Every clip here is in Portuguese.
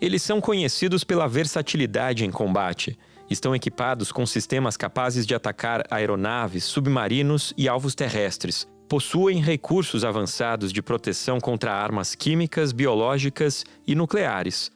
Eles são conhecidos pela versatilidade em combate. Estão equipados com sistemas capazes de atacar aeronaves, submarinos e alvos terrestres. Possuem recursos avançados de proteção contra armas químicas, biológicas e nucleares.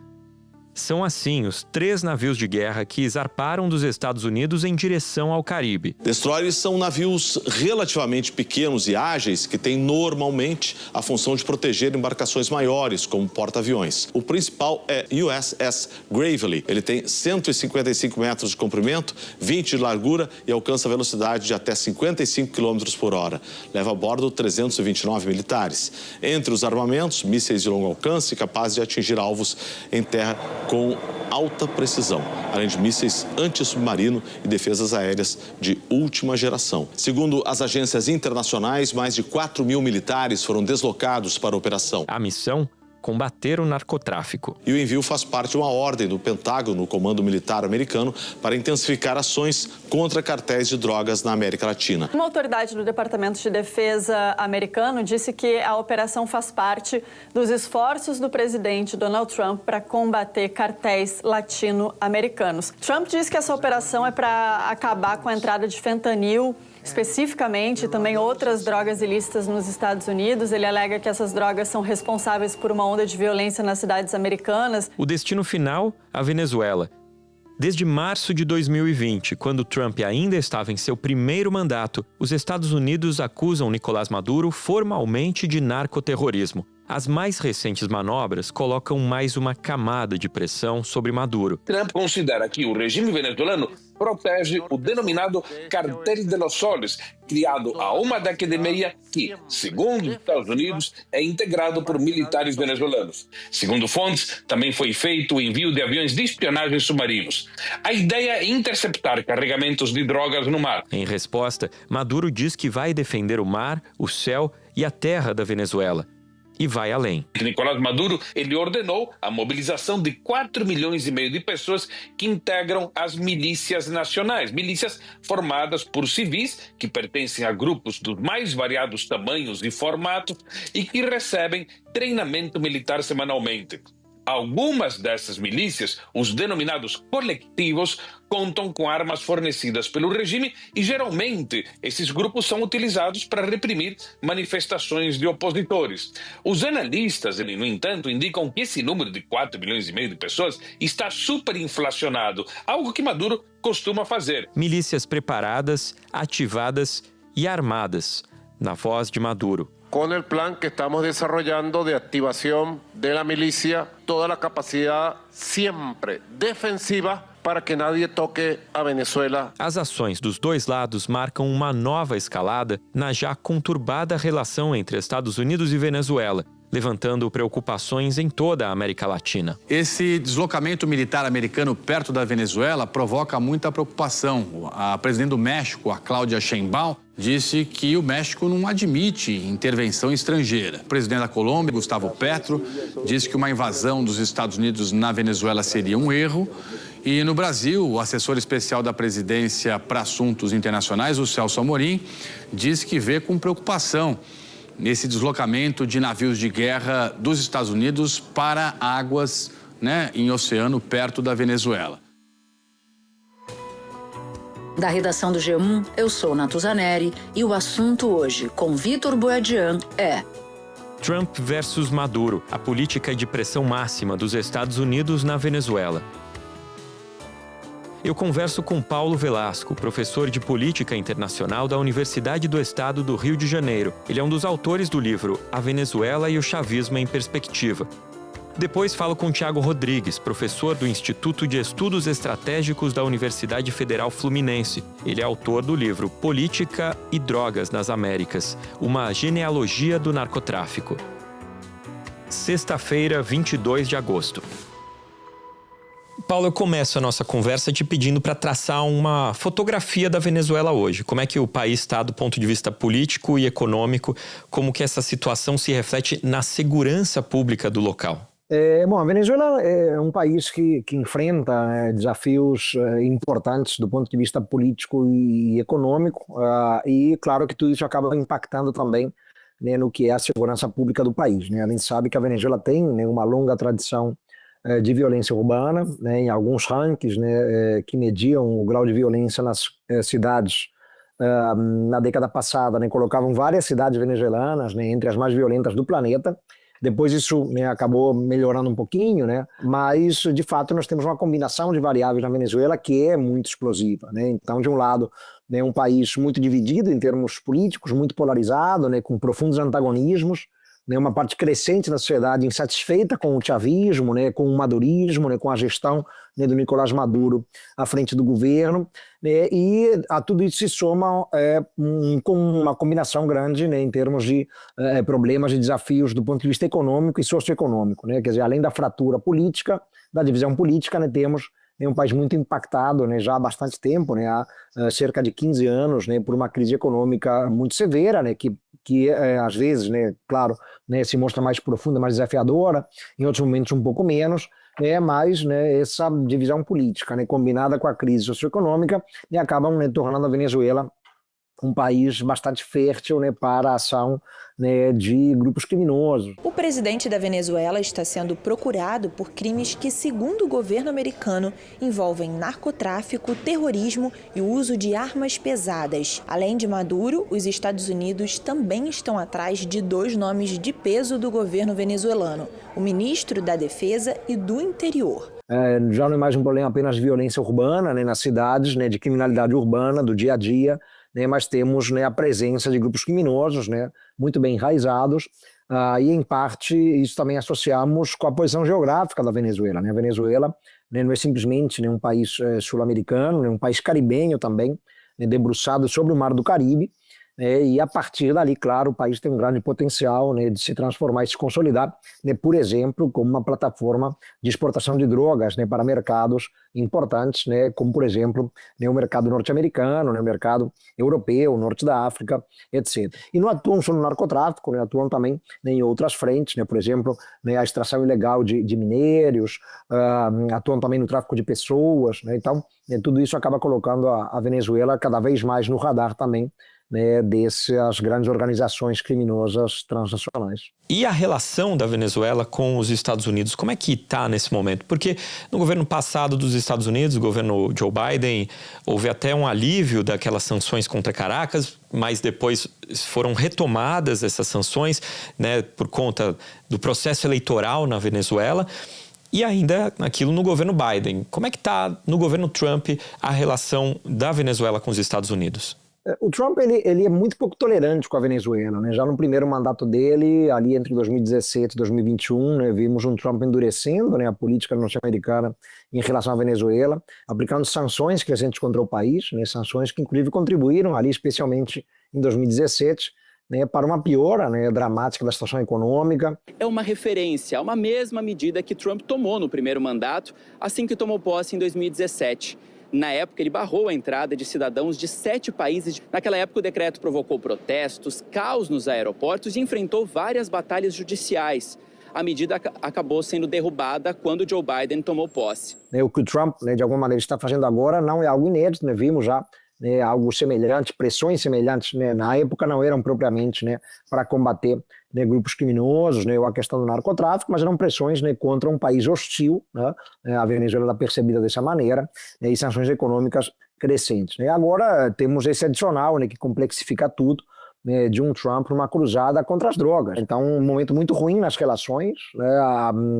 São, assim, os 3 navios de guerra que zarparam dos Estados Unidos em direção ao Caribe. Destroyers são navios relativamente pequenos e ágeis que têm normalmente a função de proteger embarcações maiores, como porta-aviões. O principal é USS Gravely. Ele tem 155 metros de comprimento, 20 de largura e alcança velocidade de até 55 km por hora. Leva a bordo 329 militares. Entre os armamentos, mísseis de longo alcance capazes de atingir alvos em terra com alta precisão, além de mísseis anti-submarino e defesas aéreas de última geração. Segundo as agências internacionais, mais de 4.000 militares foram deslocados para a operação. A missão? Combater o narcotráfico. E o envio faz parte de uma ordem do Pentágono, no Comando Militar Americano, para intensificar ações contra cartéis de drogas na América Latina. Uma autoridade do Departamento de Defesa americano disse que a operação faz parte dos esforços do presidente Donald Trump para combater cartéis latino-americanos. Trump diz que essa operação é para acabar com a entrada de fentanil, especificamente também outras drogas ilícitas nos Estados Unidos. Ele alega que essas drogas são responsáveis por uma onda de violência nas cidades americanas. O destino final, a Venezuela. Desde março de 2020, quando Trump ainda estava em seu primeiro mandato, os Estados Unidos acusam Nicolás Maduro formalmente de narcoterrorismo. As mais recentes manobras colocam mais uma camada de pressão sobre Maduro. Trump considera que o regime venezuelano protege o denominado Cartel de los Soles, criado há uma década e meia, que, segundo os Estados Unidos, é integrado por militares venezuelanos. Segundo fontes, também foi feito o envio de aviões de espionagem submarinos. A ideia é interceptar carregamentos de drogas no mar. Em resposta, Maduro diz que vai defender o mar, o céu e a terra da Venezuela. E vai além. Nicolás Maduro, ele ordenou a mobilização de 4,5 milhões de pessoas que integram as milícias nacionais, milícias formadas por civis que pertencem a grupos dos mais variados tamanhos e formatos e que recebem treinamento militar semanalmente. Algumas dessas milícias, os denominados coletivos, contam com armas fornecidas pelo regime e, geralmente, esses grupos são utilizados para reprimir manifestações de opositores. Os analistas, no entanto, indicam que esse número de 4,5 milhões de pessoas está superinflacionado, algo que Maduro costuma fazer. Milícias preparadas, ativadas e armadas, na voz de Maduro. Con el plan que estamos desarrollando de activación de la milicia, toda la capacidad siempre defensiva para que nadie toque a Venezuela. As ações dos dois lados marcam uma nova escalada na já conturbada relação entre Estados Unidos e Venezuela, levantando preocupações em toda a América Latina. Esse deslocamento militar americano perto da Venezuela provoca muita preocupação. A presidente do México, a Cláudia Sheinbaum, disse que o México não admite intervenção estrangeira. O presidente da Colômbia, Gustavo Petro, disse que uma invasão dos Estados Unidos na Venezuela seria um erro. E no Brasil, o assessor especial da presidência para assuntos internacionais, o Celso Amorim, disse que vê com preocupação nesse deslocamento de navios de guerra dos Estados Unidos para águas, em oceano perto da Venezuela. Da redação do G1, eu sou Natuzaneri e o assunto hoje com Vitor Boadian é: Trump versus Maduro, a política de pressão máxima dos Estados Unidos na Venezuela. Eu converso com Paulo Velasco, professor de Política Internacional da Universidade do Estado do Rio de Janeiro. Ele é um dos autores do livro A Venezuela e o Chavismo em Perspectiva. Depois falo com Tiago Rodrigues, professor do Instituto de Estudos Estratégicos da Universidade Federal Fluminense. Ele é autor do livro Política e Drogas nas Américas, uma genealogia do narcotráfico. Sexta-feira, 22 de agosto. Paulo, eu começo a nossa conversa te pedindo para traçar uma fotografia da Venezuela hoje. Como é que o país está do ponto de vista político e econômico? Como que essa situação se reflete na segurança pública do local? Bom, a Venezuela é um país que enfrenta desafios importantes do ponto de vista político e econômico, e claro que tudo isso acaba impactando também, no que é a segurança pública do país. A gente sabe que a Venezuela tem uma longa tradição de violência urbana, né, em alguns rankings, né, que mediam o grau de violência nas cidades na década passada, né, colocavam várias cidades venezuelanas, né, entre as mais violentas do planeta. Depois isso, né, acabou melhorando um pouquinho, né, mas de fato nós temos uma combinação de variáveis na Venezuela que é muito explosiva, né. Então, de um lado, né, um país muito dividido em termos políticos, muito polarizado, né, com profundos antagonismos, né, uma parte crescente da sociedade insatisfeita com o chavismo, né, com o madurismo, né, com a gestão, né, do Nicolás Maduro à frente do governo, né, e a tudo isso se soma com uma combinação grande, né, em termos de problemas e desafios do ponto de vista econômico e socioeconômico, né, quer dizer, além da fratura política, da divisão política, né, temos um país muito impactado, né, já há bastante tempo, né, há cerca de 15 anos, né, por uma crise econômica muito severa, né, que às vezes, né, claro, né, se mostra mais profunda, mais desafiadora, em outros momentos um pouco menos, mas, né, essa divisão política, né, combinada com a crise socioeconômica, né, acabam, né, tornando a Venezuela um país bastante fértil, né, para a ação, né, de grupos criminosos. O presidente da Venezuela está sendo procurado por crimes que, segundo o governo americano, envolvem narcotráfico, terrorismo e o uso de armas pesadas. Além de Maduro, os Estados Unidos também estão atrás de 2 nomes de peso do governo venezuelano: o ministro da Defesa e do Interior. Já não é mais um problema apenas de violência urbana, né, nas cidades, né, de criminalidade urbana, do dia a dia, né, mas temos, né, a presença de grupos criminosos, né, muito bem enraizados, e em parte isso também associamos com a posição geográfica da Venezuela, né? A Venezuela, né, não é simplesmente, né, um país sul-americano, né, um país caribenho também, né, debruçado sobre o Mar do Caribe, e a partir dali, claro, o país tem um grande potencial, né, de se transformar e se consolidar, né, por exemplo, como uma plataforma de exportação de drogas, né, para mercados importantes, né, como, por exemplo, né, o mercado norte-americano, né, o mercado europeu, o norte da África, etc. E não atuam só no narcotráfico, né, atuam também, né, em outras frentes, né, por exemplo, né, a extração ilegal de minérios, atuam também no tráfico de pessoas, né, então tudo isso acaba colocando a Venezuela cada vez mais no radar também, né, dessas grandes organizações criminosas transnacionais. E a relação da Venezuela com os Estados Unidos, como é que está nesse momento? Porque no governo passado dos Estados Unidos, o governo Joe Biden, houve até um alívio daquelas sanções contra Caracas, mas depois foram retomadas essas sanções, né, por conta do processo eleitoral na Venezuela. E ainda aquilo no governo Biden. Como é que está no governo Trump a relação da Venezuela com os Estados Unidos? O Trump ele é muito pouco tolerante com a Venezuela, né? Já no primeiro mandato dele, ali entre 2017 e 2021, né, vimos um Trump endurecendo, né, a política norte-americana em relação à Venezuela, aplicando sanções crescentes contra o país, né, sanções que inclusive contribuíram ali, especialmente em 2017, né, para uma piora, né, dramática da situação econômica. É uma referência a uma mesma medida que Trump tomou no primeiro mandato, assim que tomou posse em 2017. Na época, ele barrou a entrada de cidadãos de 7 países. Naquela época, o decreto provocou protestos, caos nos aeroportos e enfrentou várias batalhas judiciais. A medida acabou sendo derrubada quando Joe Biden tomou posse. O que o Trump, né, de alguma maneira, está fazendo agora não é algo inédito, né? Vimos já, né, algo semelhante, pressões semelhantes, né, na época não eram propriamente, né, para combater, né, grupos criminosos, né, ou a questão do narcotráfico, mas eram pressões, né, contra um país hostil, né, a Venezuela era percebida dessa maneira, né, e sanções econômicas crescentes, né. Agora temos esse adicional, né, que complexifica tudo, né, de um Trump numa cruzada contra as drogas. Então, um momento muito ruim nas relações, né,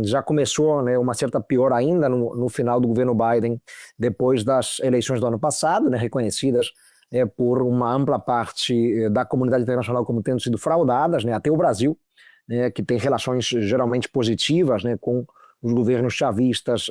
já começou, né, uma certa pior ainda no final do governo Biden, depois das eleições do ano passado, né, reconhecidas por uma ampla parte da comunidade internacional como tendo sido fraudadas, né, até o Brasil, né, que tem relações geralmente positivas, né, com os governos chavistas,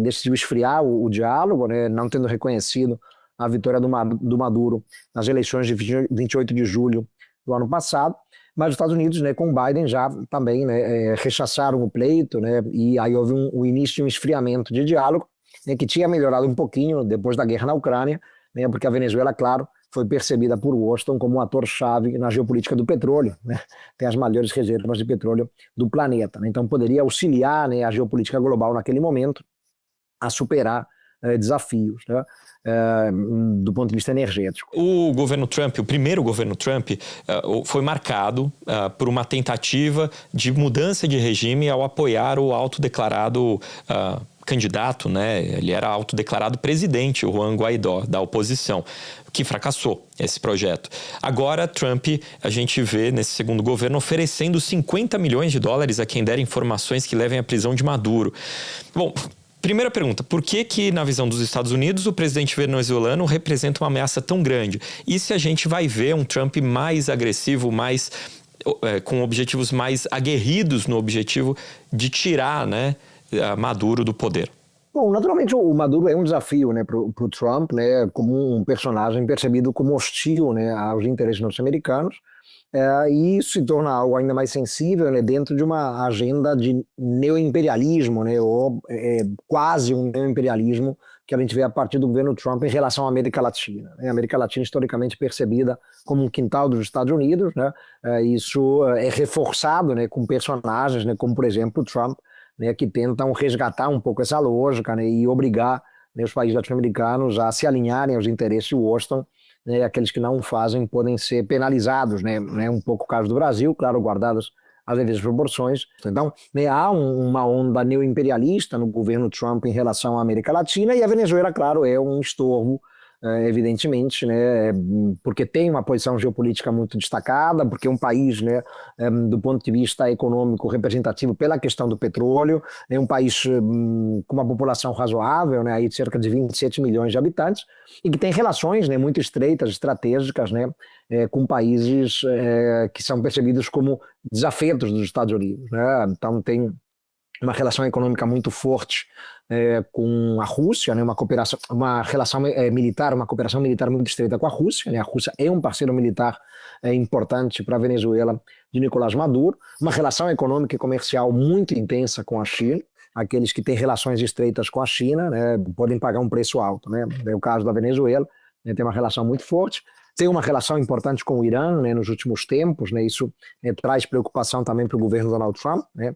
decidiu esfriar o diálogo, né, não tendo reconhecido a vitória do Maduro nas eleições de 28 de julho do ano passado, mas os Estados Unidos, né, com Biden já também, né, rechaçaram o pleito, né, e aí houve o início de um esfriamento de diálogo, né, que tinha melhorado um pouquinho depois da guerra na Ucrânia, né, porque a Venezuela, claro, foi percebida por Washington como um ator-chave na geopolítica do petróleo, né, tem as maiores reservas de petróleo do planeta, né, então poderia auxiliar, né, a geopolítica global naquele momento a superar desafios, né? Do ponto de vista energético. O governo Trump, o primeiro governo Trump, foi marcado por uma tentativa de mudança de regime ao apoiar o autodeclarado candidato, né? Ele era autodeclarado presidente, o Juan Guaidó, da oposição, que fracassou esse projeto. Agora, Trump, a gente vê nesse segundo governo oferecendo 50 milhões de dólares a quem der informações que levem à prisão de Maduro. Bom, primeira pergunta, por que na visão dos Estados Unidos o presidente venezuelano representa uma ameaça tão grande? E se a gente vai ver um Trump mais agressivo, com objetivos mais aguerridos no objetivo de tirar, né, Maduro do poder? Bom, naturalmente o Maduro é um desafio, né, para o Trump, né, como um personagem percebido como hostil, né, aos interesses norte-americanos, e isso se torna algo ainda mais sensível, né, dentro de uma agenda de neoimperialismo, né, ou quase um neoimperialismo que a gente vê a partir do governo Trump em relação à América Latina. A América Latina historicamente percebida como um quintal dos Estados Unidos, né, isso é reforçado, né, com personagens, né, como por exemplo o Trump, né, que tentam resgatar um pouco essa lógica, né, e obrigar, né, os países latino-americanos a se alinharem aos interesses de Washington, né, aqueles que não o fazem podem ser penalizados, né, um pouco o caso do Brasil, claro, guardadas as devidas proporções. Então, né, há uma onda neoimperialista no governo Trump em relação à América Latina, e a Venezuela, claro, é um estorvo, evidentemente, né, porque tem uma posição geopolítica muito destacada, porque é um país, né, do ponto de vista econômico representativo pela questão do petróleo, é um país com uma população razoável, né, aí de cerca de 27 milhões de habitantes, e que tem relações, né, muito estreitas, estratégicas, né, com países que são percebidos como desafetos dos Estados Unidos, né? Então tem uma relação econômica muito forte com a Rússia, né? Uma relação militar, uma cooperação militar muito estreita com a Rússia, né? A Rússia é um parceiro militar importante para a Venezuela de Nicolás Maduro, uma relação econômica e comercial muito intensa com a China. Aqueles que têm relações estreitas com a China, né, podem pagar um preço alto, né? É o caso da Venezuela, né, tem uma relação muito forte. Tem uma relação importante com o Irã, né, nos últimos tempos, né, isso traz preocupação também para o governo Donald Trump, né,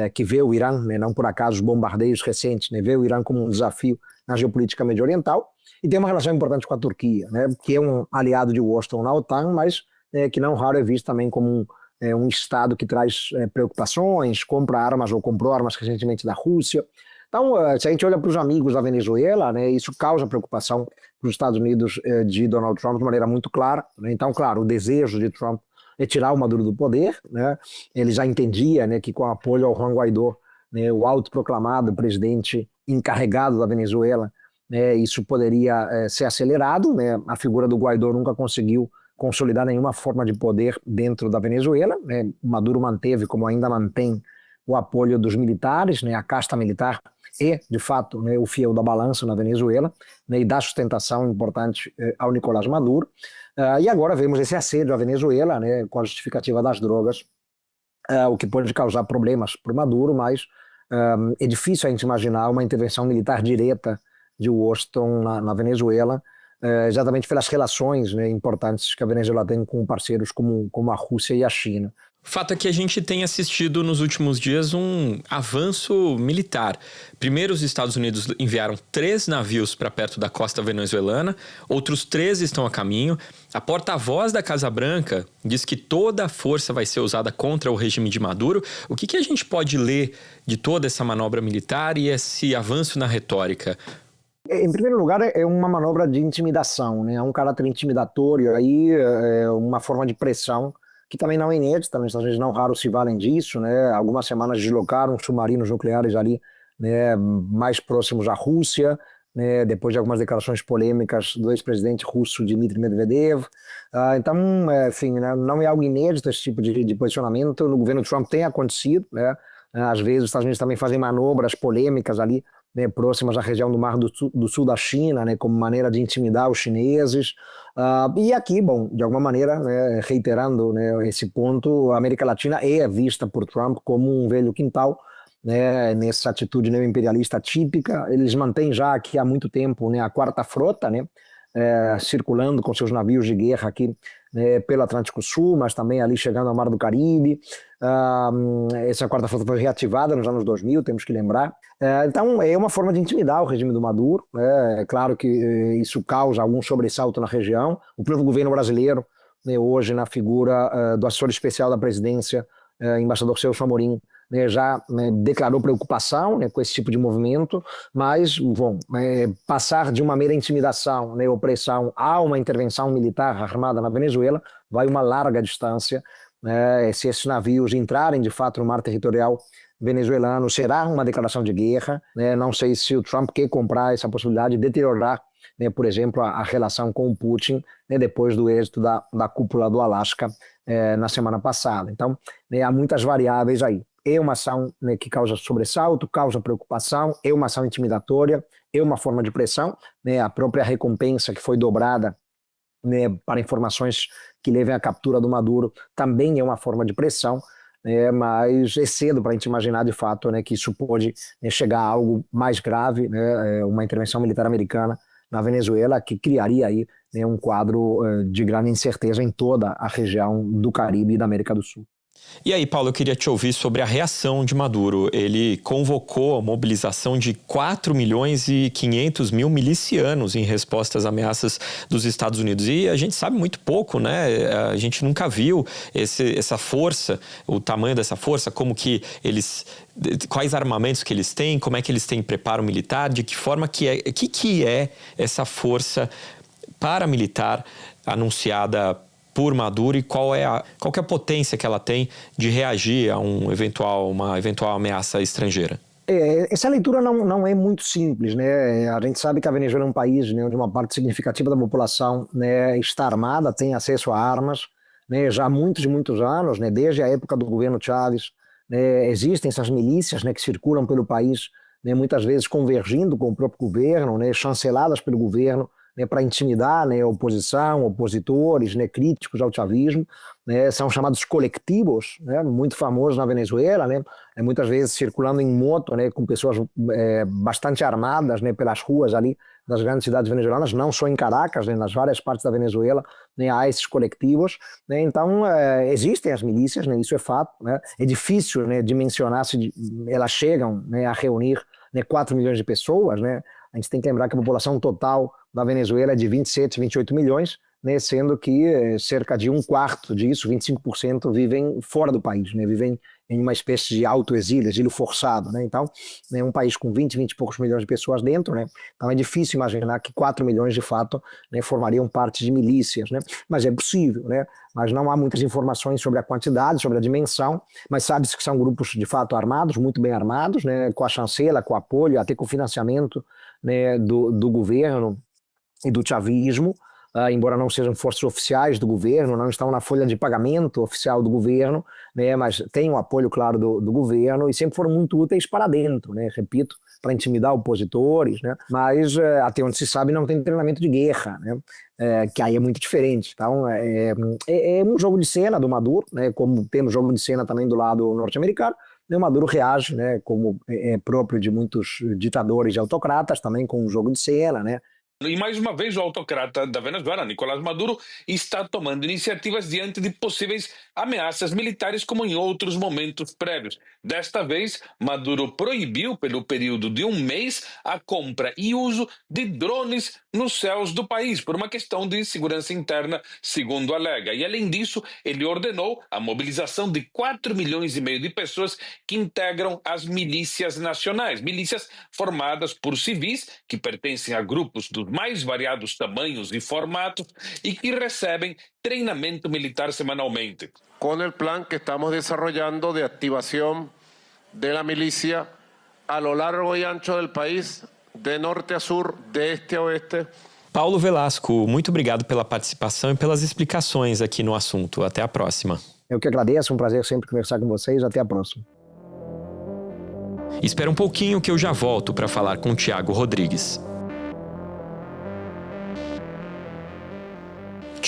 que vê o Irã, né, não por acaso os bombardeios recentes, né, vê o Irã como um desafio na geopolítica medio-oriental, e tem uma relação importante com a Turquia, né, que é um aliado de Washington na OTAN, mas que não raro é visto também como um Estado que traz preocupações, compra armas ou comprou armas recentemente da Rússia. Então, se a gente olha para os amigos da Venezuela, né, isso causa preocupação para os Estados Unidos de Donald Trump de maneira muito clara, né? Então, claro, o desejo de Trump é tirar o Maduro do poder, né? Ele já entendia, né, que com apoio ao Juan Guaidó, né, o autoproclamado presidente encarregado da Venezuela, né, isso poderia ser acelerado, né? A figura do Guaidó nunca conseguiu consolidar nenhuma forma de poder dentro da Venezuela, né? Maduro manteve, como ainda mantém, o apoio dos militares, né? A casta militar é, de fato, né, o fiel da balança na Venezuela, né, e dá sustentação importante ao Nicolás Maduro. E agora vemos esse assédio à Venezuela, né, com a justificativa das drogas, o que pode causar problemas para o Maduro, mas é difícil a gente imaginar uma intervenção militar direta de Washington na Venezuela, exatamente pelas relações, né, importantes que a Venezuela tem com parceiros como a Rússia e a China. O fato é que a gente tem assistido nos últimos dias um avanço militar. Primeiro, os Estados Unidos enviaram 3 navios para perto da costa venezuelana, outros 3 estão a caminho. A porta-voz da Casa Branca diz que toda a força vai ser usada contra o regime de Maduro. O que a gente pode ler de toda essa manobra militar e esse avanço na retórica? Em primeiro lugar, é uma manobra de intimidação, né? É um caráter intimidatório, aí é uma forma de pressão que também não é inédita, nos Estados Unidos não raro se valem disso, né? Algumas semanas deslocaram submarinos nucleares ali, né, mais próximos à Rússia, né, depois de algumas declarações polêmicas do ex-presidente russo Dmitry Medvedev. Então, enfim, né, não é algo inédito esse tipo de posicionamento. No governo Trump tem acontecido, né? Às vezes os Estados Unidos também fazem manobras polêmicas ali, né, próximas à região do Mar do Sul da China, né, como maneira de intimidar os chineses. E aqui, bom, de alguma maneira, né, reiterando, né, esse ponto, a América Latina é vista por Trump como um velho quintal, né, nessa atitude neoimperialista típica. Eles mantêm já aqui há muito tempo, né, a Quarta Frota, né, circulando com seus navios de guerra aqui né, pelo Atlântico Sul, mas também ali chegando ao Mar do Caribe. Essa quarta frota foi reativada nos anos 2000, temos que lembrar. Então, é uma forma de intimidar o regime do Maduro. É claro que isso causa algum sobressalto na região. O próprio governo brasileiro, né, hoje na figura do assessor especial da presidência, embaixador Celso Amorim, né, já declarou preocupação, né, com esse tipo de movimento, mas passar de uma mera intimidação, né, opressão a uma intervenção militar armada na Venezuela vai uma larga distância. Se esses navios entrarem de fato no mar territorial venezuelano, será uma declaração de guerra, né? Não sei se o Trump quer comprar essa possibilidade de deteriorar, né, por exemplo, a relação com o Putin, né, depois do êxito da cúpula do Alasca na semana passada. Então, né, há muitas variáveis aí. É uma ação, né, que causa sobressalto, causa preocupação, é uma ação intimidatória, é uma forma de pressão, né, a própria recompensa que foi dobrada, né, para informações que levem à captura do Maduro também é uma forma de pressão, né, mas é cedo para a gente imaginar de fato, né, que isso pode, né, chegar a algo mais grave, né, uma intervenção militar americana na Venezuela que criaria aí, né, um quadro de grande incerteza em toda a região do Caribe e da América do Sul. E aí, Paulo, eu queria te ouvir sobre a reação de Maduro. Ele convocou a mobilização de 4.500.000 milicianos em resposta às ameaças dos Estados Unidos. E a gente sabe muito pouco, né? A gente nunca viu essa força, o tamanho dessa força, como que eles... quais armamentos que eles têm, como é que eles têm preparo militar, de que forma que é essa força paramilitar anunciada por Maduro e qual que é a potência que ela tem de reagir a uma eventual ameaça estrangeira? Essa leitura não é muito simples, né? A gente sabe que a Venezuela é um país, né, onde uma parte significativa da população, né, está armada, tem acesso a armas, né, já há muitos e muitos anos, né, desde a época do governo Chávez, né, existem essas milícias, né, que circulam pelo país, né, muitas vezes convergindo com o próprio governo, né, chanceladas pelo governo, né, para intimidar, né, a oposição, opositores, né, críticos ao chavismo, né, são chamados colectivos, né, muito famosos na Venezuela, né, muitas vezes circulando em moto, né, com pessoas bastante armadas, né, pelas ruas ali das grandes cidades venezuelanas, não só em Caracas, né, nas várias partes da Venezuela, né, há esses coletivos, né, então existem as milícias, né, isso é fato, né, é difícil, né, dimensionar se elas chegam, né, a reunir, né, 4 milhões de pessoas, né. A gente tem que lembrar que a população total da Venezuela é de 27, 28 milhões, né, sendo que cerca de 1/4 disso, 25%, vivem fora do país, né, vivem em uma espécie de autoexílio, exílio forçado, né, então, né, um país com 20 e poucos milhões de pessoas dentro, né, então é difícil imaginar que 4 milhões de fato, né, formariam parte de milícias, né, mas é possível, né, mas não há muitas informações sobre a quantidade, sobre a dimensão, mas sabe-se que são grupos de fato armados, muito bem armados, né, com a chancela, com o apoio, até com o financiamento, né, do governo e do chavismo, embora não sejam forças oficiais do governo, não estão na folha de pagamento oficial do governo, né, mas têm o apoio, claro, do governo e sempre foram muito úteis para dentro, né, repito, para intimidar opositores, né, mas até onde se sabe não tem treinamento de guerra, né, que aí é muito diferente. Então é um jogo de cena do Maduro, né, como temos jogo de cena também do lado norte-americano. O Maduro reage, né, como é próprio de muitos ditadores e autocratas, também com um jogo de cena, né. E mais uma vez o autocrata da Venezuela, Nicolás Maduro, está tomando iniciativas diante de possíveis ameaças militares como em outros momentos prévios. Desta vez, Maduro proibiu pelo período de 1 mês a compra e uso de drones nos céus do país, por uma questão de segurança interna, segundo alega. E além disso, ele ordenou a mobilização de 4,5 milhões de pessoas que integram as milícias nacionais, milícias formadas por civis que pertencem a grupos dos mais variados tamanhos e formatos e que recebem treinamento militar semanalmente. Con el plan que estamos desarrollando de activación de la milicia a lo largo y ancho del país, de norte a sur, de este a oeste. Paulo Velasco, muito obrigado pela participação e pelas explicações aqui no assunto. Até a próxima. Eu que agradeço, um prazer sempre conversar com vocês. Até a próxima. Espera um pouquinho que eu já volto para falar com o Tiago Rodrigues.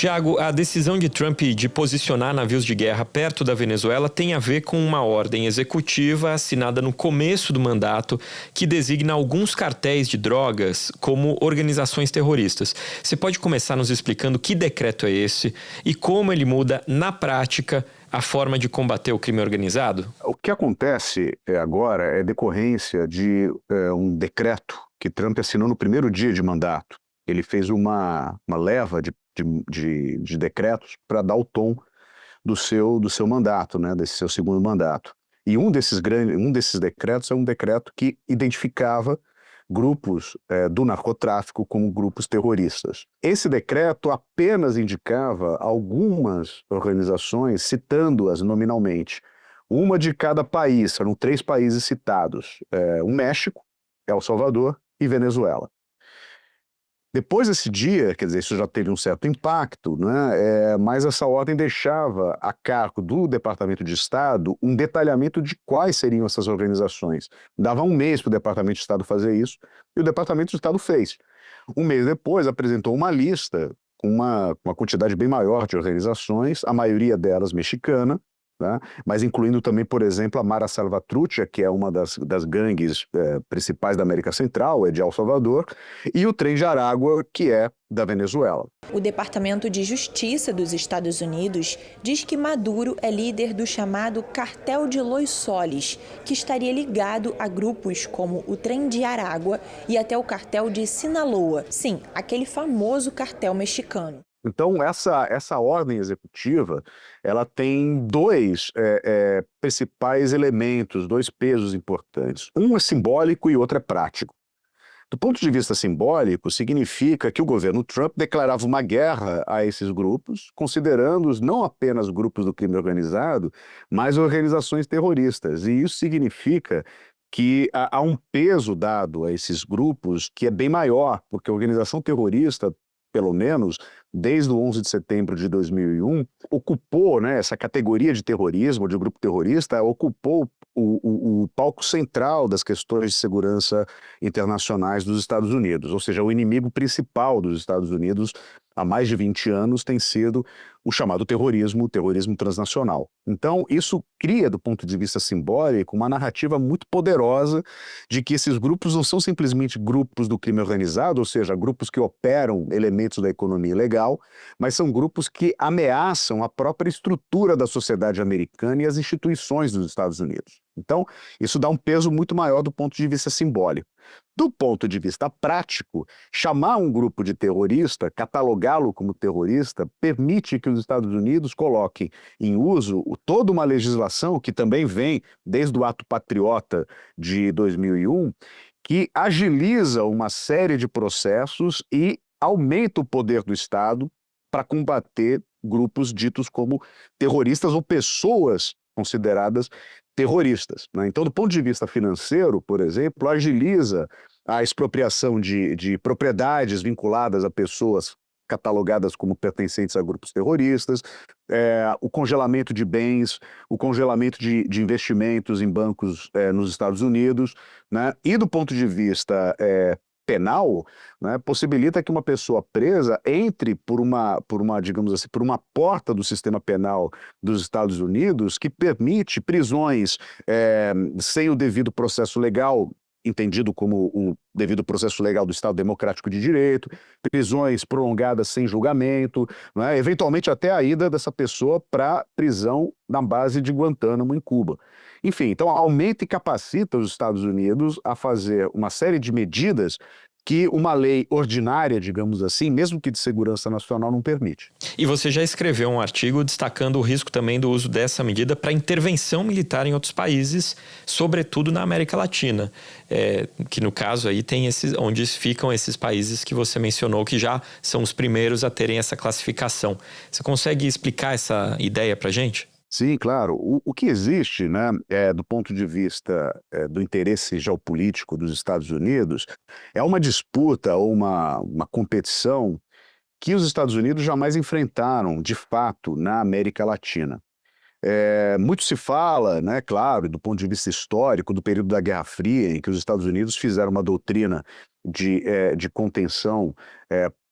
Tiago, a decisão de Trump de posicionar navios de guerra perto da Venezuela tem a ver com uma ordem executiva assinada no começo do mandato que designa alguns cartéis de drogas como organizações terroristas. Você pode começar nos explicando que decreto é esse e como ele muda, na prática, a forma de combater o crime organizado? O que acontece agora é decorrência de um decreto que Trump assinou no primeiro dia de mandato. Ele fez uma leva de decretos para dar o tom do seu mandato, né, desse seu segundo mandato. E um desses decretos é um decreto que identificava grupos do narcotráfico como grupos terroristas. Esse decreto apenas indicava algumas organizações, citando-as nominalmente. Uma de cada país, eram 3 países citados, o México, El Salvador e Venezuela. Depois desse dia, quer dizer, isso já teve um certo impacto, né? Mas essa ordem deixava a cargo do Departamento de Estado um detalhamento de quais seriam essas organizações. Dava um mês para o Departamento de Estado fazer isso, e o Departamento de Estado fez. Um mês depois, apresentou uma lista com uma quantidade bem maior de organizações, a maioria delas mexicana, né? Mas incluindo também, por exemplo, a Mara Salvatrucha, que é uma das gangues principais da América Central, é de El Salvador, e o Tren de Aragua, que é da Venezuela. O Departamento de Justiça dos Estados Unidos diz que Maduro é líder do chamado Cartel de Los Soles, que estaria ligado a grupos como o Tren de Aragua e até o Cartel de Sinaloa. Sim, aquele famoso cartel mexicano. Então, essa ordem executiva, ela tem 2 principais elementos, 2 pesos importantes. Um é simbólico e outro é prático. Do ponto de vista simbólico, significa que o governo Trump declarava uma guerra a esses grupos, considerando-os não apenas grupos do crime organizado, mas organizações terroristas. E isso significa que há um peso dado a esses grupos que é bem maior, porque a organização terrorista, pelo menos desde o 11 de setembro de 2001, ocupou, né, essa categoria de terrorismo, de grupo terrorista, ocupou o palco central das questões de segurança internacionais dos Estados Unidos. Ou seja, o inimigo principal dos Estados Unidos há mais de 20 anos tem sido o chamado terrorismo, o terrorismo transnacional. Então, isso cria, do ponto de vista simbólico, uma narrativa muito poderosa de que esses grupos não são simplesmente grupos do crime organizado, ou seja, grupos que operam elementos da economia ilegal, mas são grupos que ameaçam a própria estrutura da sociedade americana e as instituições dos Estados Unidos. Então, isso dá um peso muito maior do ponto de vista simbólico. Do ponto de vista prático, chamar um grupo de terrorista, catalogá-lo como terrorista, permite que os Estados Unidos coloquem em uso toda uma legislação que também vem desde o Ato Patriota de 2001, que agiliza uma série de processos e aumenta o poder do Estado para combater grupos ditos como terroristas ou pessoas consideradas terroristas, né? Então, do ponto de vista financeiro, por exemplo, agiliza a expropriação de propriedades vinculadas a pessoas catalogadas como pertencentes a grupos terroristas, o congelamento de bens, o congelamento de investimentos em bancos nos Estados Unidos, né? E do ponto de vista penal, né, possibilita que uma pessoa presa entre por uma, digamos assim, por uma porta do sistema penal dos Estados Unidos que permite prisões sem o devido processo legal, entendido como o devido processo legal do Estado Democrático de Direito, prisões prolongadas sem julgamento, né, eventualmente até a ida dessa pessoa para prisão na base de Guantánamo, em Cuba. Enfim, então aumenta e capacita os Estados Unidos a fazer uma série de medidas que uma lei ordinária, digamos assim, mesmo que de segurança nacional, não permite. E você já escreveu um artigo destacando o risco também do uso dessa medida para intervenção militar em outros países, sobretudo na América Latina, que no caso aí tem onde ficam esses países que você mencionou, que já são os primeiros a terem essa classificação. Você consegue explicar essa ideia para a gente? Sim, claro. O que existe, né, do ponto de vista do interesse geopolítico dos Estados Unidos, é uma disputa ou uma competição que os Estados Unidos jamais enfrentaram, de fato, na América Latina. Muito se fala, né, claro, do ponto de vista histórico, do período da Guerra Fria, em que os Estados Unidos fizeram uma doutrina de contenção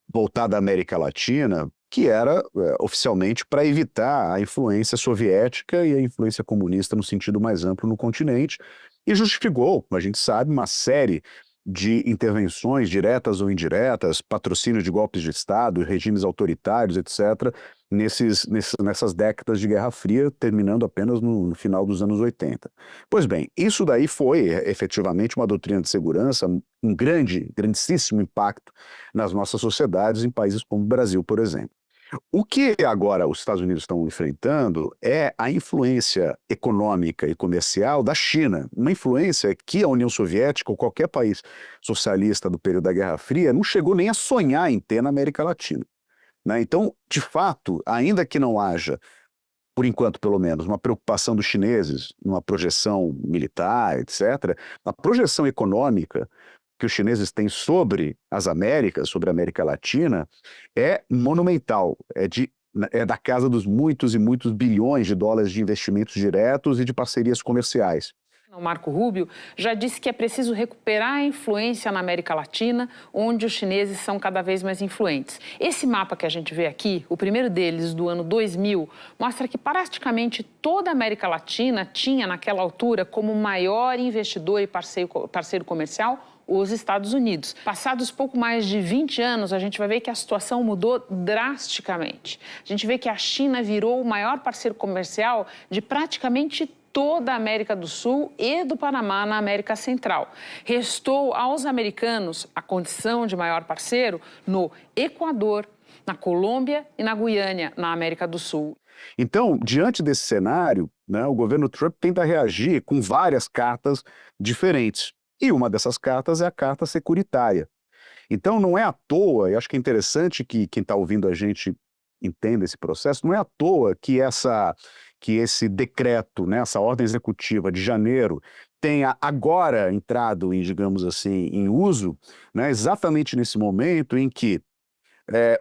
voltada à América Latina, que era oficialmente para evitar a influência soviética e a influência comunista no sentido mais amplo no continente, e justificou, a gente sabe, uma série de intervenções diretas ou indiretas, patrocínio de golpes de Estado, regimes autoritários, etc., nessas décadas de Guerra Fria, terminando apenas no final dos anos 80. Pois bem, isso daí foi efetivamente uma doutrina de segurança, um grandíssimo impacto nas nossas sociedades em países como o Brasil, por exemplo. O que agora os Estados Unidos estão enfrentando é a influência econômica e comercial da China, uma influência que a União Soviética ou qualquer país socialista do período da Guerra Fria não chegou nem a sonhar em ter na América Latina, né? Então, de fato, ainda que não haja, por enquanto pelo menos, uma preocupação dos chineses numa projeção militar, etc., a projeção econômica que os chineses têm sobre as Américas, sobre a América Latina, é monumental, é da casa dos muitos e muitos bilhões de dólares de investimentos diretos e de parcerias comerciais. O Marco Rubio já disse que é preciso recuperar a influência na América Latina, onde os chineses são cada vez mais influentes. Esse mapa que a gente vê aqui, o primeiro deles, do ano 2000, mostra que praticamente toda a América Latina tinha, naquela altura, como maior investidor e parceiro comercial os Estados Unidos. Passados pouco mais de 20 anos, a gente vai ver que a situação mudou drasticamente. A gente vê que a China virou o maior parceiro comercial de praticamente toda a América do Sul e do Panamá na América Central. Restou aos americanos a condição de maior parceiro no Equador, na Colômbia e na Guiana, na América do Sul. Então, diante desse cenário, né, o governo Trump tenta reagir com várias cartas diferentes. E uma dessas cartas é a carta securitária. Então, não é à toa, e acho que é interessante que quem está ouvindo a gente entenda esse processo, não é à toa que esse decreto, né, essa ordem executiva de janeiro, tenha agora entrado em, digamos assim, em uso, né, exatamente nesse momento em que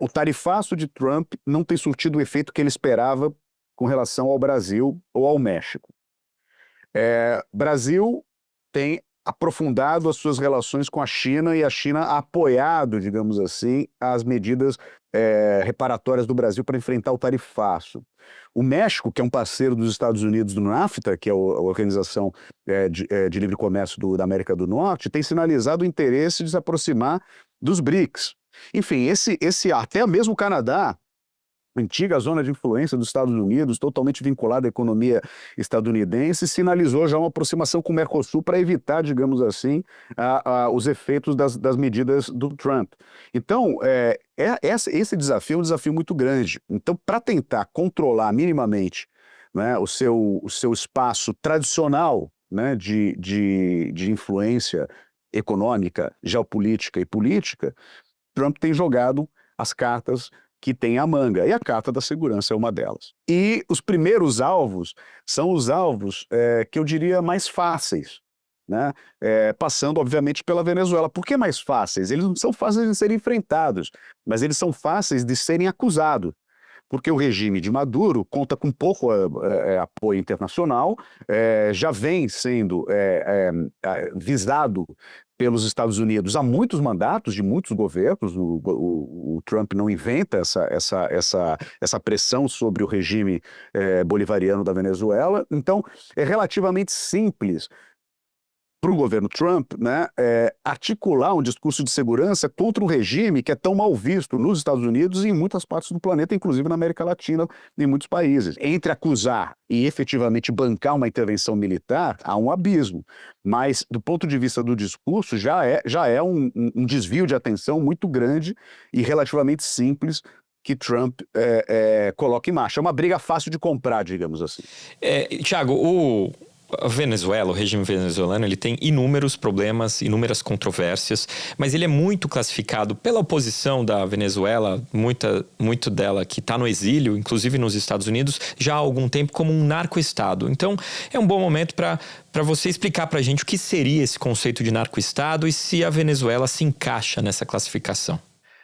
o tarifaço de Trump não tem surtido o efeito que ele esperava com relação ao Brasil ou ao México. Brasil tem aprofundado as suas relações com a China e a China ha apoiado, digamos assim, as medidas reparatórias do Brasil para enfrentar o tarifaço. O México, que é um parceiro dos Estados Unidos do NAFTA, que é a Organização de Livre Comércio da América do Norte, tem sinalizado o interesse de se aproximar dos BRICS. Enfim, até mesmo o Canadá, antiga zona de influência dos Estados Unidos, totalmente vinculada à economia estadunidense, sinalizou já uma aproximação com o Mercosul para evitar, digamos assim, os efeitos das medidas do Trump. Então, esse desafio é um desafio muito grande. Então, para tentar controlar minimamente, né, o seu espaço tradicional, né, de influência econômica, geopolítica e política, Trump tem jogado as cartas que tem a manga, e a Carta da Segurança é uma delas. E os primeiros alvos são os alvos que eu diria mais fáceis, né? Passando, obviamente, pela Venezuela. Por que mais fáceis? Eles não são fáceis de serem enfrentados, mas eles são fáceis de serem acusados, porque o regime de Maduro conta com pouco apoio internacional, já vem sendo visado pelos Estados Unidos há muitos mandatos de muitos governos. O Trump não inventa essa pressão sobre o regime bolivariano da Venezuela. Então, é relativamente simples para o governo Trump, né, articular um discurso de segurança contra um regime que é tão mal visto nos Estados Unidos e em muitas partes do planeta, inclusive na América Latina, em muitos países. Entre acusar e efetivamente bancar uma intervenção militar, há um abismo. Mas, do ponto de vista do discurso, já é um desvio de atenção muito grande e relativamente simples que Trump coloca em marcha. É uma briga fácil de comprar, digamos assim. Tiago, a Venezuela, o regime venezuelano, ele tem inúmeros problemas, inúmeras controvérsias, mas ele é muito classificado pela oposição da Venezuela, muito dela que está no exílio, inclusive nos Estados Unidos, já há algum tempo como um narco-estado. Então, é um bom momento para você explicar para a gente o que seria esse conceito de narco-estado e se a Venezuela se encaixa nessa classificação.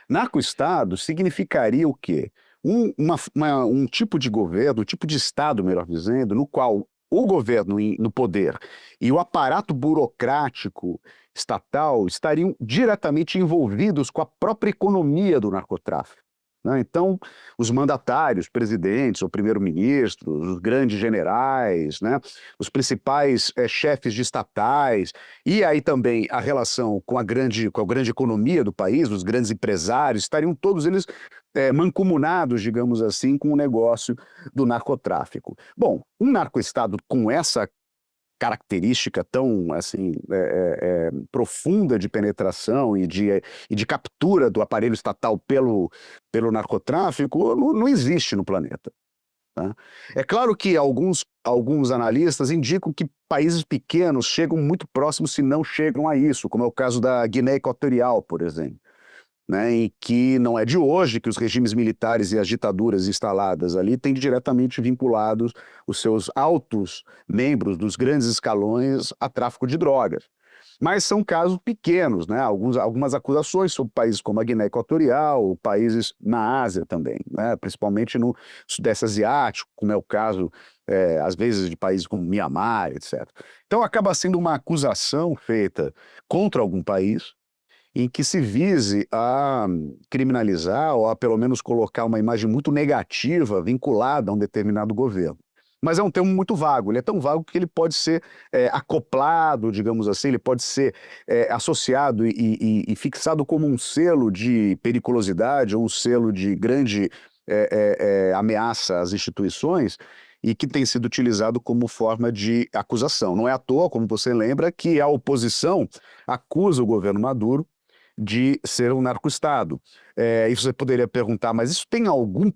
Narco-estado significaria o quê? Um tipo de governo, um tipo de estado, melhor dizendo, no qual o governo no poder e o aparato burocrático estatal estariam diretamente envolvidos com a própria economia do narcotráfico, né? Então, os mandatários, presidentes ou primeiro-ministros, os grandes generais, né? Os principais chefes de estatais, e aí também a relação com a grande economia do país, os grandes empresários, estariam todos eles mancomunados, digamos assim, com o negócio do narcotráfico. Bom, um narcoestado com essa característica tão assim profunda de penetração e de captura do aparelho estatal pelo narcotráfico não existe no planeta. Tá? É claro que alguns analistas indicam que países pequenos chegam muito próximos, se não chegam a isso, como é o caso da Guiné Equatorial, por exemplo, né, em que não é de hoje que os regimes militares e as ditaduras instaladas ali têm diretamente vinculados os seus altos membros dos grandes escalões a tráfico de drogas. Mas são casos pequenos, né? Algumas acusações sobre países como a Guiné Equatorial, países na Ásia também, né? Principalmente no Sudeste Asiático, como é o caso, às vezes, de países como Mianmar, etc. Então acaba sendo uma acusação feita contra algum país, em que se vise a criminalizar ou a pelo menos colocar uma imagem muito negativa vinculada a um determinado governo. Mas é um termo muito vago, ele é tão vago que ele pode ser acoplado, digamos assim, ele pode ser associado e fixado como um selo de periculosidade ou um selo de grande ameaça às instituições, e que tem sido utilizado como forma de acusação. Não é à toa, como você lembra, que a oposição acusa o governo Maduro de ser um narcoestado. E você poderia perguntar, mas isso tem algum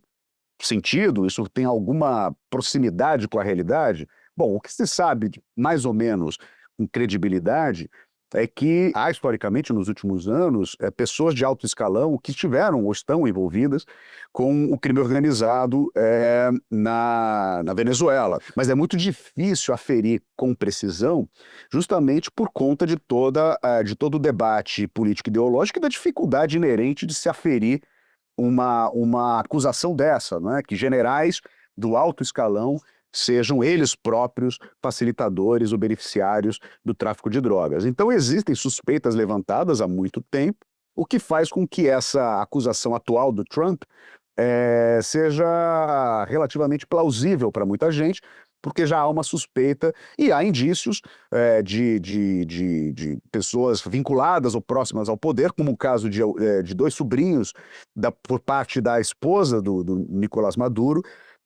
sentido? Isso tem alguma proximidade com a realidade? Bom, o que se sabe, mais ou menos, com credibilidade, é que há, historicamente, nos últimos anos, pessoas de alto escalão que estiveram ou estão envolvidas com o crime organizado na Venezuela. Mas é muito difícil aferir com precisão, justamente por conta de todo o debate político-ideológico e da dificuldade inerente de se aferir uma acusação dessa, né? Que generais do alto escalão sejam eles próprios facilitadores ou beneficiários do tráfico de drogas. Então existem suspeitas levantadas há muito tempo, o que faz com que essa acusação atual do Trump seja relativamente plausível para muita gente, porque já há uma suspeita e há indícios de pessoas vinculadas ou próximas ao poder, como o caso de dois sobrinhos por parte da esposa do Nicolás Maduro,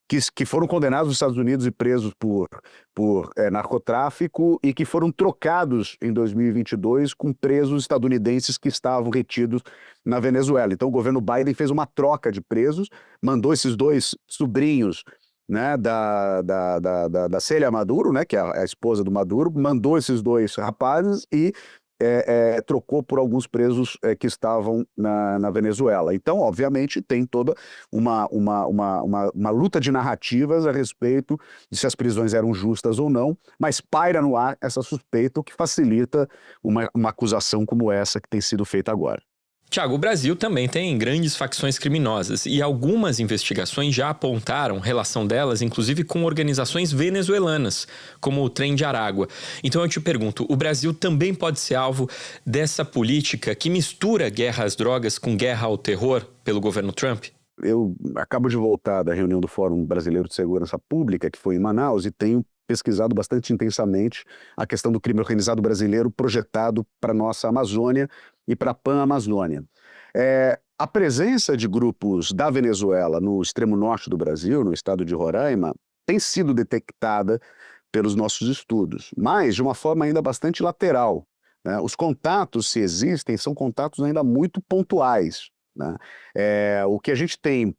que foram condenados nos Estados Unidos e presos por narcotráfico e que foram trocados em 2022 com presos estadunidenses que estavam retidos na Venezuela. Então o governo Biden fez uma troca de presos, mandou esses dois sobrinhos, né, da Célia Maduro, né, que é a esposa do Maduro, mandou esses dois rapazes e trocou por alguns presos que estavam na Venezuela. Então, obviamente, tem toda uma luta de narrativas a respeito de se as prisões eram justas ou não, mas paira no ar essa suspeita, o que facilita uma acusação como essa que tem sido feita agora. Tiago, o Brasil também tem grandes facções criminosas e algumas investigações já apontaram relação delas, inclusive com organizações venezuelanas, como o Trem de Aragua. Então eu te pergunto, o Brasil também pode ser alvo dessa política que mistura guerra às drogas com guerra ao terror pelo governo Trump? Eu acabo de voltar da reunião do Fórum Brasileiro de Segurança Pública, que foi em Manaus, e tenho pesquisado bastante intensamente a questão do crime organizado brasileiro projetado para a nossa Amazônia e para a Pan-Amazônia. A presença de grupos da Venezuela no extremo norte do Brasil, no estado de Roraima, tem sido detectada pelos nossos estudos, mas de uma forma ainda bastante lateral, né? Os contatos, se existem, são contatos ainda muito pontuais, né? O que a gente tem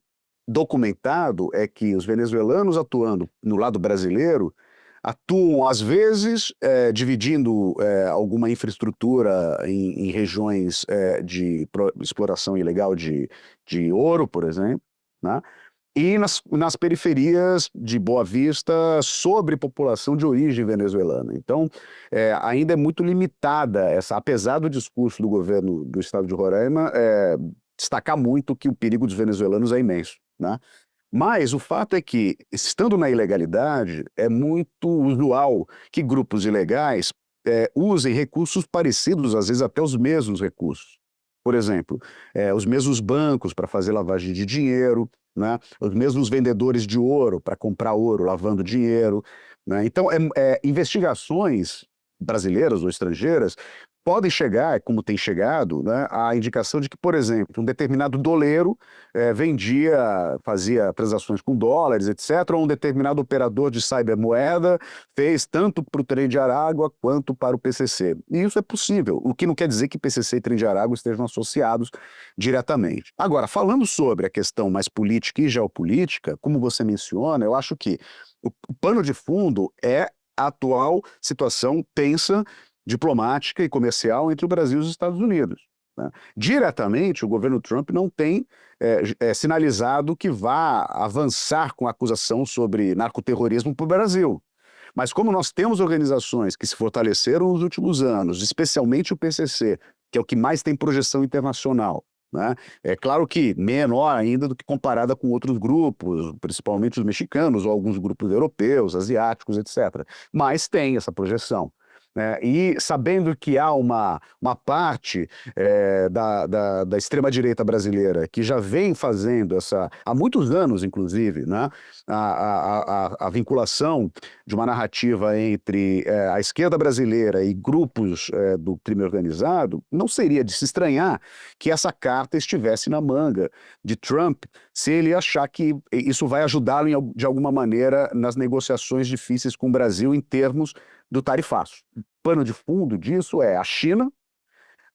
documentado é que os venezuelanos atuando no lado brasileiro atuam, às vezes, dividindo alguma infraestrutura em regiões de exploração ilegal de ouro, por exemplo, né? E nas periferias de Boa Vista, sobre população de origem venezuelana. Então, ainda é muito limitada apesar do discurso do governo do estado de Roraima destacar muito que o perigo dos venezuelanos é imenso, né? Mas o fato é que, estando na ilegalidade, é muito usual que grupos ilegais usem recursos parecidos, às vezes até os mesmos recursos, Por exemplo, os mesmos bancos para fazer lavagem de dinheiro, né? Os mesmos vendedores de ouro para comprar ouro, lavando dinheiro, né? Então, investigações brasileiras ou estrangeiras podem chegar, como tem chegado, né, à indicação de que, por exemplo, um determinado doleiro fazia transações com dólares, etc., ou um determinado operador de cybermoeda fez tanto para o Trem de Aragua quanto para o PCC. E isso é possível, o que não quer dizer que PCC e Trem de Aragua estejam associados diretamente. Agora, falando sobre a questão mais política e geopolítica, como você menciona, eu acho que o pano de fundo é a atual situação tensa diplomática e comercial entre o Brasil e os Estados Unidos, né? Diretamente, o governo Trump não tem sinalizado que vá avançar com a acusação sobre narcoterrorismo para o Brasil. Mas como nós temos organizações que se fortaleceram nos últimos anos, especialmente o PCC, que é o que mais tem projeção internacional, né? É claro que menor ainda do que comparada com outros grupos, principalmente os mexicanos ou alguns grupos europeus, asiáticos, etc. Mas tem essa projeção. E sabendo que há uma parte da extrema-direita brasileira que já vem fazendo há muitos anos, inclusive, né, a vinculação de uma narrativa entre a esquerda brasileira e grupos do crime organizado, não seria de se estranhar que essa carta estivesse na manga de Trump, se ele achar que isso vai ajudá-lo de alguma maneira nas negociações difíceis com o Brasil em termos do tarifaço. O pano de fundo disso é a China,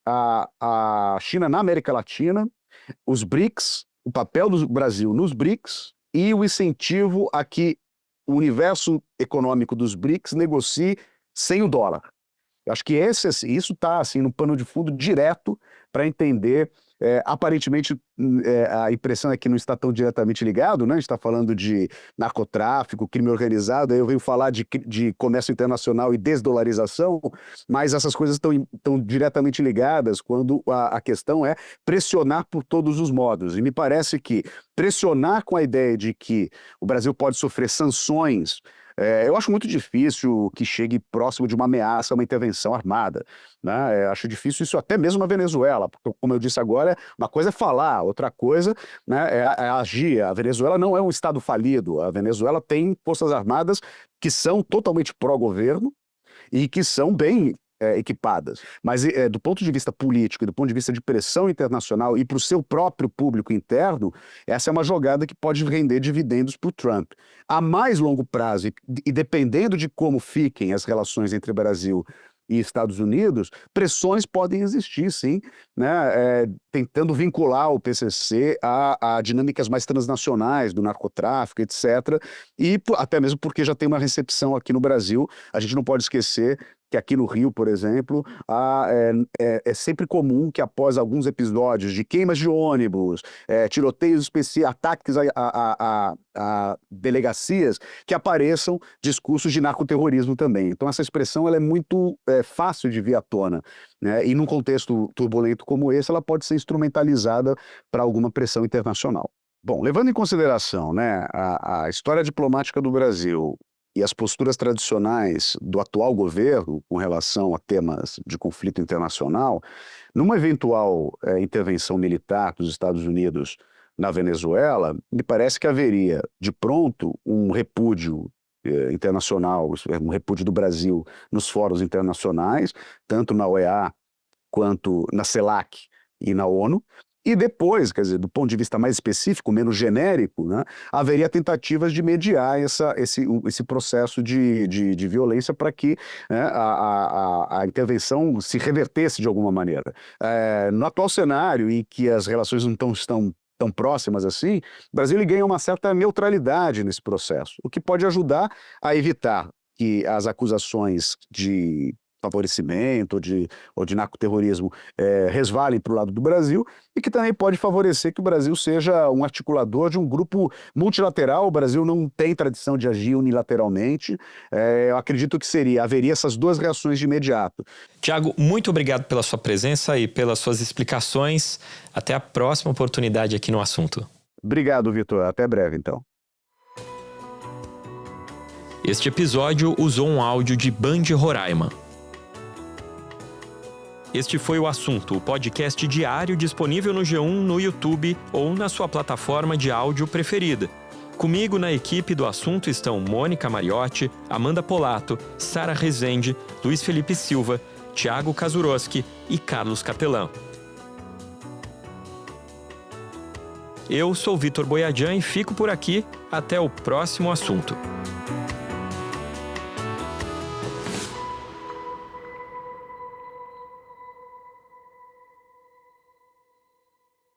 a China na América Latina, os BRICS, o papel do Brasil nos BRICS e o incentivo a que o universo econômico dos BRICS negocie sem o dólar. Eu acho que isso está assim, no pano de fundo direto para entender. Aparentemente, a impressão é que não está tão diretamente ligado, né? A gente está falando de narcotráfico, crime organizado, aí eu venho falar de comércio internacional e desdolarização, mas essas coisas estão diretamente ligadas quando a questão é pressionar por todos os modos. E me parece que pressionar com a ideia de que o Brasil pode sofrer sanções, eu acho muito difícil que chegue próximo de uma ameaça, uma intervenção armada, né? Acho difícil isso até mesmo na Venezuela, porque, como eu disse agora, uma coisa é falar, outra coisa, né, é agir. A Venezuela não é um estado falido, a Venezuela tem forças armadas que são totalmente pró-governo e que são bem equipadas. Mas do ponto de vista político e do ponto de vista de pressão internacional e para o seu próprio público interno, essa é uma jogada que pode render dividendos para o Trump. A mais longo prazo, e dependendo de como fiquem as relações entre Brasil e Estados Unidos, pressões podem existir, sim, né, tentando vincular o PCC a dinâmicas mais transnacionais do narcotráfico, etc. E até mesmo porque já tem uma recepção aqui no Brasil. A gente não pode esquecer que aqui no Rio, por exemplo, é sempre comum que após alguns episódios de queimas de ônibus, tiroteios especiais, ataques a delegacias, que apareçam discursos de narcoterrorismo também. Então essa expressão ela é muito fácil de vir à tona, né? E num contexto turbulento como esse, ela pode ser instrumentalizada para alguma pressão internacional. Bom, levando em consideração, né, a história diplomática do Brasil e as posturas tradicionais do atual governo com relação a temas de conflito internacional, numa eventual intervenção militar dos Estados Unidos na Venezuela, me parece que haveria, de pronto, um repúdio internacional, um repúdio do Brasil nos fóruns internacionais, tanto na OEA quanto na CELAC e na ONU. E depois, quer dizer, do ponto de vista mais específico, menos genérico, né, haveria tentativas de mediar esse processo de violência para que, né, a intervenção se revertesse de alguma maneira. No atual cenário, em que as relações não estão tão próximas assim, o Brasil ganha uma certa neutralidade nesse processo, o que pode ajudar a evitar que as acusações de favorecimento ou de narcoterrorismo resvalem para o lado do Brasil, e que também pode favorecer que o Brasil seja um articulador de um grupo multilateral. O Brasil não tem tradição de agir unilateralmente. Eu acredito que haveria essas duas reações de imediato. Tiago, muito obrigado pela sua presença e pelas suas explicações. Até a próxima oportunidade aqui no assunto. Obrigado, Vitor. Até breve, então. Este episódio usou um áudio de Band Roraima. Este foi o Assunto, o podcast diário disponível no G1, no YouTube ou na sua plataforma de áudio preferida. Comigo na equipe do Assunto estão Mônica Mariotti, Amanda Polato, Sara Rezende, Luiz Felipe Silva, Thiago Kazuroski e Carlos Capelão. Eu sou Vitor Boiadian e fico por aqui. Até o próximo Assunto.